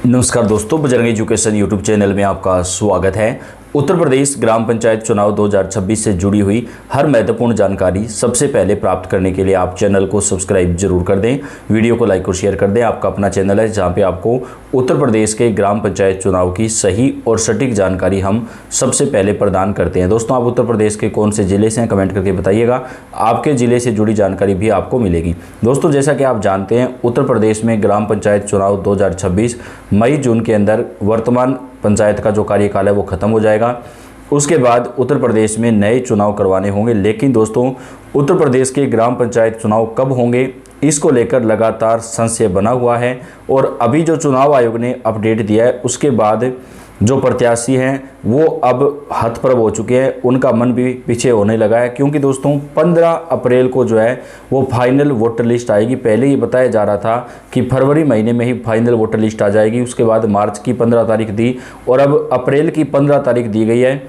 नमस्कार दोस्तों, Bajrang education YouTube channel में आपका स्वागत है। उत्तर प्रदेश ग्राम पंचायत चुनाव 2026 से जुड़ी हुई हर महत्वपूर्ण जानकारी सबसे पहले प्राप्त करने के लिए आप चैनल को सब्सक्राइब जरूर कर दें, वीडियो को लाइक और शेयर कर दें। आपका अपना चैनल है जहां पे आपको उत्तर प्रदेश के ग्राम पंचायत चुनाव की सही और सटीक जानकारी हम सबसे पहले प्रदान करते हैं। दोस्तों, आप उत्तर प्रदेश के कौन से ज़िले से हैं कमेंट करके बताइएगा, आपके ज़िले से जुड़ी जानकारी भी आपको मिलेगी। दोस्तों, जैसा कि आप जानते हैं, उत्तर प्रदेश में ग्राम पंचायत चुनाव 2026 मई जून के अंदर वर्तमान पंचायत का जो कार्यकाल है वो ख़त्म हो जाएगा। उसके बाद उत्तर प्रदेश में नए चुनाव करवाने होंगे। लेकिन दोस्तों, उत्तर प्रदेश के ग्राम पंचायत चुनाव कब होंगे, इसको लेकर लगातार संशय बना हुआ है। और अभी जो चुनाव आयोग ने अपडेट दिया है, उसके बाद जो प्रत्याशी हैं वो अब हतप्रभ हो चुके हैं, उनका मन भी पीछे होने लगा है। क्योंकि दोस्तों 15 अप्रैल को जो है वो फाइनल वोटर लिस्ट आएगी। पहले ये बताया जा रहा था कि फरवरी महीने में ही फाइनल वोटर लिस्ट आ जाएगी, उसके बाद मार्च की 15 तारीख दी और अब अप्रैल की 15 तारीख दी गई है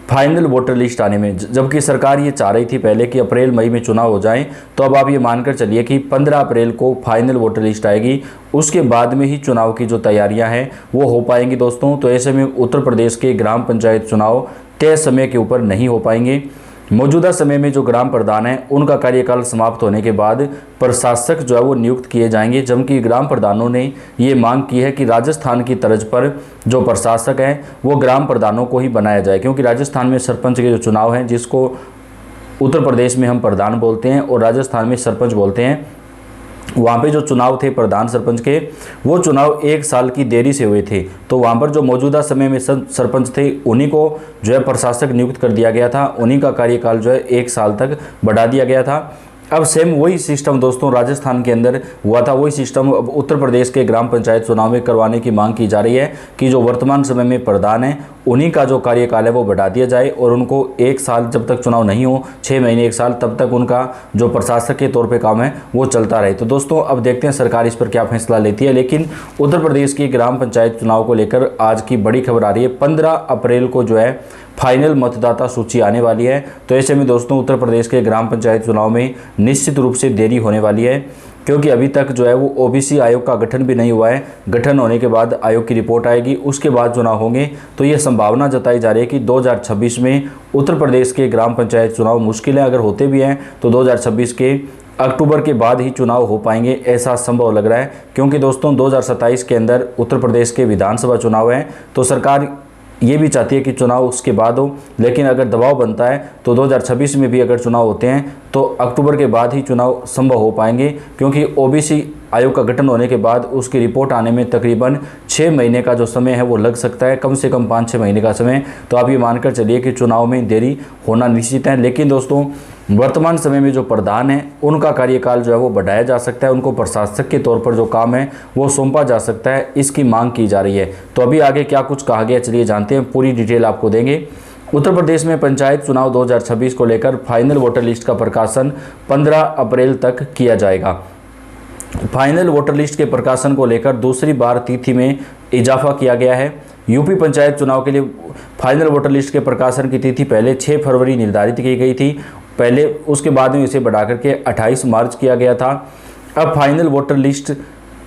फाइनल वोटर लिस्ट आने में। जबकि सरकार ये चाह रही थी पहले कि अप्रैल मई में चुनाव हो जाएं, तो अब आप ये मानकर चलिए कि 15 अप्रैल को फाइनल वोटर लिस्ट आएगी, उसके बाद में ही चुनाव की जो तैयारियां हैं वो हो पाएंगी। दोस्तों, तो ऐसे में उत्तर प्रदेश के ग्राम पंचायत चुनाव तय समय के ऊपर नहीं हो पाएंगे। मौजूदा समय में जो ग्राम प्रधान हैं उनका कार्यकाल समाप्त होने के बाद प्रशासक जो है वो नियुक्त किए जाएंगे। जबकि ग्राम प्रधानों ने ये मांग की है कि राजस्थान की तर्ज पर जो प्रशासक हैं वो ग्राम प्रधानों को ही बनाया जाए। क्योंकि राजस्थान में सरपंच के जो चुनाव हैं, जिसको उत्तर प्रदेश में हम प्रधान बोलते हैं और राजस्थान में सरपंच बोलते हैं, वहाँ पे जो चुनाव थे प्रधान सरपंच के, वो चुनाव 1 साल की देरी से हुए थे। तो वहाँ पर जो मौजूदा समय में सरपंच थे उन्हीं को जो है प्रशासक नियुक्त कर दिया गया था, उन्हीं का कार्यकाल जो है 1 साल तक बढ़ा दिया गया था। अब सेम वही सिस्टम दोस्तों राजस्थान के अंदर हुआ था, वही सिस्टम अब उत्तर प्रदेश के ग्राम पंचायत चुनाव में करवाने की मांग की जा रही है कि जो वर्तमान समय में प्रधान है उन्हीं का जो कार्यकाल है वो बढ़ा दिया जाए और उनको 1 साल, जब तक चुनाव नहीं हो, 6 महीने 1 साल, तब तक उनका जो प्रशासक के तौर पे काम है वो चलता रहे। तो दोस्तों, अब देखते हैं सरकार इस पर क्या फैसला लेती है। लेकिन उत्तर प्रदेश की ग्राम पंचायत चुनाव को लेकर आज की बड़ी खबर आ रही है। 15 अप्रैल को जो है फाइनल मतदाता सूची आने वाली है। तो ऐसे में दोस्तों उत्तर प्रदेश के ग्राम पंचायत चुनाव में निश्चित रूप से देरी होने वाली है, क्योंकि अभी तक जो है वो ओबीसी आयोग का गठन भी नहीं हुआ है। गठन होने के बाद आयोग की रिपोर्ट आएगी, उसके बाद चुनाव होंगे। तो ये संभावना जताई जा रही है कि 2026 में उत्तर प्रदेश के ग्राम पंचायत चुनाव मुश्किल है। अगर होते भी हैं तो 2026 के अक्टूबर के बाद ही चुनाव हो पाएंगे, ऐसा संभव लग रहा है। क्योंकि दोस्तों 2027 के अंदर उत्तर प्रदेश के विधानसभा चुनाव हैं, तो सरकार ये भी चाहती है कि चुनाव उसके बाद हो। लेकिन अगर दबाव बनता है तो 2026 में भी अगर चुनाव होते हैं तो अक्टूबर के बाद ही चुनाव संभव हो पाएंगे। क्योंकि ओबीसी आयोग का गठन होने के बाद उसकी रिपोर्ट आने में तकरीबन 6 महीने का जो समय है वो लग सकता है, कम से कम 5-6 महीने का समय। तो आप ये मानकर चलिए कि चुनाव में देरी होना निश्चित है। लेकिन दोस्तों, वर्तमान समय में जो प्रधान है उनका कार्यकाल जो है वो बढ़ाया जा सकता है, उनको प्रशासक के तौर पर जो काम है वो सौंपा जा सकता है, इसकी मांग की जा रही है। तो अभी आगे क्या कुछ कहा गया, चलिए जानते हैं, पूरी डिटेल आपको देंगे। उत्तर प्रदेश में पंचायत चुनाव 2026 को लेकर फाइनल वोटर लिस्ट का प्रकाशन 15 अप्रैल तक किया जाएगा। फाइनल वोटर लिस्ट के प्रकाशन को लेकर दूसरी बार तिथि में इजाफा किया गया है। यूपी पंचायत चुनाव के लिए फाइनल वोटर लिस्ट के प्रकाशन की तिथि पहले 6 फरवरी निर्धारित की गई थी, पहले, उसके बाद में इसे बढ़ा करके 28 मार्च किया गया था। अब फाइनल वोटर लिस्ट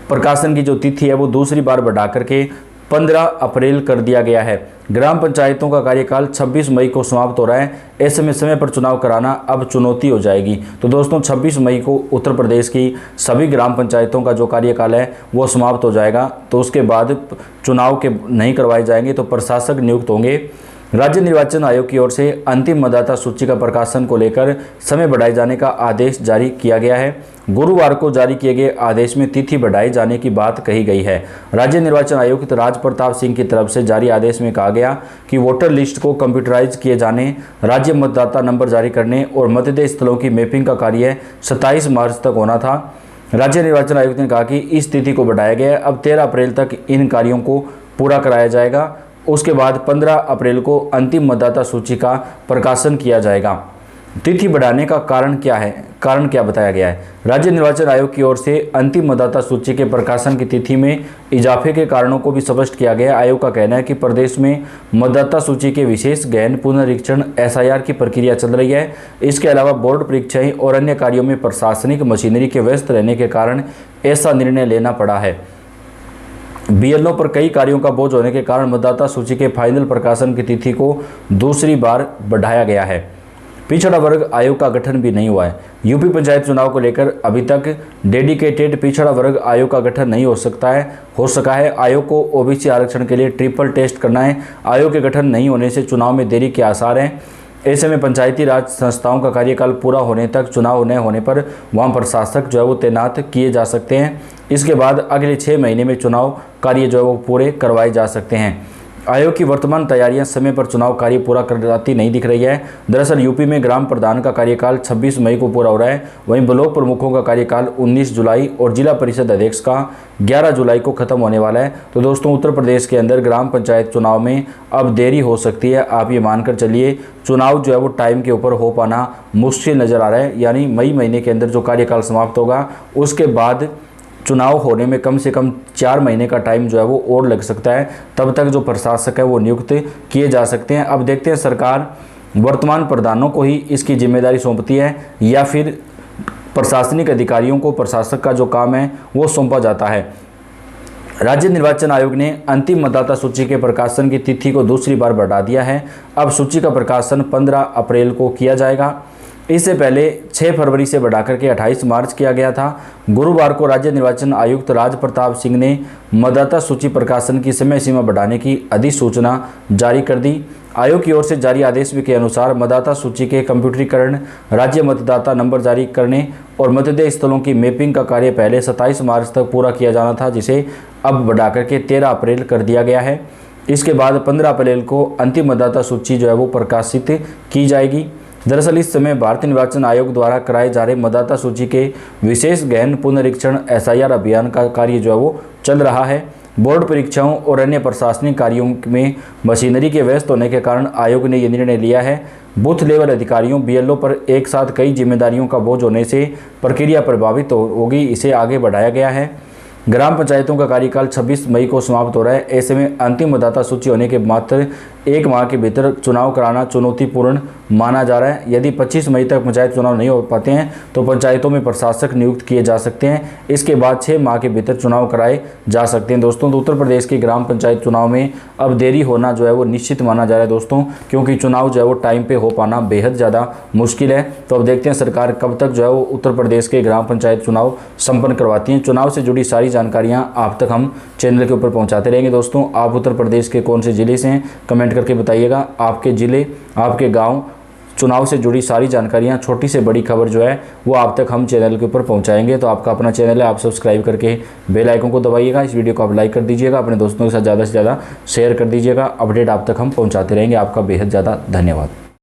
प्रकाशन की जो तिथि है वो दूसरी बार बढ़ा करके 15 अप्रैल कर दिया गया है। ग्राम पंचायतों का कार्यकाल 26 मई को समाप्त हो रहा है। ऐसे में समय पर चुनाव कराना अब चुनौती हो जाएगी। तो दोस्तों 26 मई को उत्तर प्रदेश की सभी ग्राम पंचायतों का जो कार्यकाल है वो समाप्त हो जाएगा। तो उसके बाद चुनाव के नहीं करवाए जाएंगे, तो प्रशासक नियुक्त होंगे। राज्य निर्वाचन आयोग की ओर से अंतिम मतदाता सूची का प्रकाशन को लेकर समय बढ़ाए जाने का आदेश जारी किया गया है। गुरुवार को जारी किए गए आदेश में तिथि बढ़ाए जाने की बात कही गई है। राज्य निर्वाचन आयुक्त राज प्रताप सिंह की तरफ से जारी आदेश में कहा गया कि वोटर लिस्ट को कंप्यूटराइज किए जाने, राज्य मतदाता नंबर जारी करने और मतदेय स्थलों की मैपिंग का कार्य 27 मार्च तक होना था। राज्य निर्वाचन आयुक्त ने कहा कि इस तिथि को बढ़ाया गया है। अब 13 अप्रैल तक इन कार्यों को पूरा कराया जाएगा। उसके बाद 15 अप्रैल को अंतिम मतदाता सूची का प्रकाशन किया जाएगा। तिथि बढ़ाने का कारण क्या है, कारण क्या बताया गया है? राज्य निर्वाचन आयोग की ओर से अंतिम मतदाता सूची के प्रकाशन की तिथि में इजाफे के कारणों को भी स्पष्ट किया गया। आयोग का कहना है कि प्रदेश में मतदाता सूची के विशेष गहन पुनरीक्षण SIR की प्रक्रिया चल रही है। इसके अलावा बोर्ड परीक्षाएं और अन्य कार्यों में प्रशासनिक मशीनरी के व्यस्त रहने के कारण ऐसा निर्णय लेना पड़ा है। बीएलओ पर कई कार्यों का बोझ होने के कारण मतदाता सूची के फाइनल प्रकाशन की तिथि को दूसरी बार बढ़ाया गया है। पिछड़ा वर्ग आयोग का गठन भी नहीं हुआ है। यूपी पंचायत चुनाव को लेकर अभी तक डेडिकेटेड पिछड़ा वर्ग आयोग का गठन नहीं हो सका है। आयोग को ओबीसी आरक्षण के लिए ट्रिपल टेस्ट करना है। आयोग के गठन नहीं होने से चुनाव में देरी के आसार हैं। ऐसे में पंचायती राज संस्थाओं का कार्यकाल पूरा होने तक चुनाव न होने पर वहां प्रशासक जो है वो तैनात किए जा सकते हैं। इसके बाद अगले 6 महीने में चुनाव कार्य जो है वो पूरे करवाए जा सकते हैं। आयोग की वर्तमान तैयारियां समय पर चुनाव कार्य पूरा करवाती नहीं दिख रही है। दरअसल यूपी में ग्राम प्रधान का कार्यकाल 26 मई को पूरा हो रहा है। वहीं ब्लॉक प्रमुखों का कार्यकाल 19 जुलाई और जिला परिषद अध्यक्ष का 11 जुलाई को खत्म होने वाला है। तो दोस्तों, उत्तर प्रदेश के अंदर ग्राम पंचायत चुनाव में अब देरी हो सकती है। आप ये मानकर चलिए, चुनाव जो है वो टाइम के ऊपर हो पाना मुश्किल नज़र आ रहा है। यानी मई महीने के अंदर जो कार्यकाल समाप्त होगा उसके बाद चुनाव होने में कम से कम 4 महीने का टाइम जो है वो और लग सकता है। तब तक जो प्रशासक है वो नियुक्त किए जा सकते हैं। अब देखते हैं सरकार वर्तमान प्रधानों को ही इसकी जिम्मेदारी सौंपती है या फिर प्रशासनिक अधिकारियों को प्रशासक का जो काम है वो सौंपा जाता है। राज्य निर्वाचन आयोग ने अंतिम मतदाता सूची के प्रकाशन की तिथि को दूसरी बार बढ़ा दिया है। अब सूची का प्रकाशन 15 अप्रैल को किया जाएगा। इससे पहले 6 फरवरी से बढ़ाकर के 28 मार्च किया गया था। गुरुवार को राज्य निर्वाचन आयुक्त राज प्रताप सिंह ने मतदाता सूची प्रकाशन की समय सीमा बढ़ाने की अधिसूचना जारी कर दी। आयोग की ओर से जारी आदेश के अनुसार मतदाता सूची के कंप्यूटरीकरण, राज्य मतदाता नंबर जारी करने और मतदेय स्थलों की मैपिंग का कार्य पहले 27 मार्च तक पूरा किया जाना था, जिसे अब बढ़ाकर के 13 अप्रैल कर दिया गया है। इसके बाद 15 अप्रैल को अंतिम मतदाता सूची जो है वो प्रकाशित की जाएगी। दरअसल इस समय भारतीय निर्वाचन आयोग द्वारा कराए जा रहे मतदाता सूची के विशेष गहन पुनरीक्षण SIR अभियान का कार्य जो है वो चल रहा है। बोर्ड परीक्षाओं और अन्य प्रशासनिक कार्यों में मशीनरी के व्यस्त होने के कारण आयोग ने यह निर्णय लिया है। बूथ लेवल अधिकारियों BLO पर एक साथ कई जिम्मेदारियों का बोझ होने से प्रक्रिया प्रभावित होगी, इसे आगे बढ़ाया गया है। ग्राम पंचायतों का कार्यकाल 26 मई को समाप्त हो रहा है। ऐसे में अंतिम मतदाता सूची होने के मात्र 1 माह के भीतर चुनाव कराना चुनौतीपूर्ण माना जा रहा है। यदि 25 मई तक पंचायत चुनाव नहीं हो पाते हैं तो पंचायतों में प्रशासक नियुक्त किए जा सकते हैं। इसके बाद 6 माह के भीतर चुनाव कराए जा सकते हैं। दोस्तों, तो उत्तर प्रदेश के ग्राम पंचायत चुनाव में अब देरी होना जो है वो निश्चित माना जा रहा है दोस्तों, क्योंकि चुनाव जो है वो टाइम पे हो पाना बेहद ज़्यादा मुश्किल है। तो अब देखते हैं सरकार कब तक जो है वो उत्तर प्रदेश के ग्राम पंचायत चुनाव संपन्न करवाती हैं। चुनाव से जुड़ी सारी जानकारियाँ आप तक हम चैनल के ऊपर पहुँचाते रहेंगे। दोस्तों, आप उत्तर प्रदेश के कौन से ज़िले से हैं कमेंट करके बताइएगा। आपके ज़िले, आपके गांव, चुनाव से जुड़ी सारी जानकारियां, छोटी से बड़ी खबर जो है वो आप तक हम चैनल के ऊपर पहुंचाएंगे। तो आपका अपना चैनल है, आप सब्सक्राइब करके बेल आइकन को दबाइएगा। इस वीडियो को आप लाइक कर दीजिएगा, अपने दोस्तों के साथ ज़्यादा से ज़्यादा शेयर कर दीजिएगा। अपडेट आप तक हम पहुंचाते रहेंगे। आपका बेहद ज़्यादा धन्यवाद।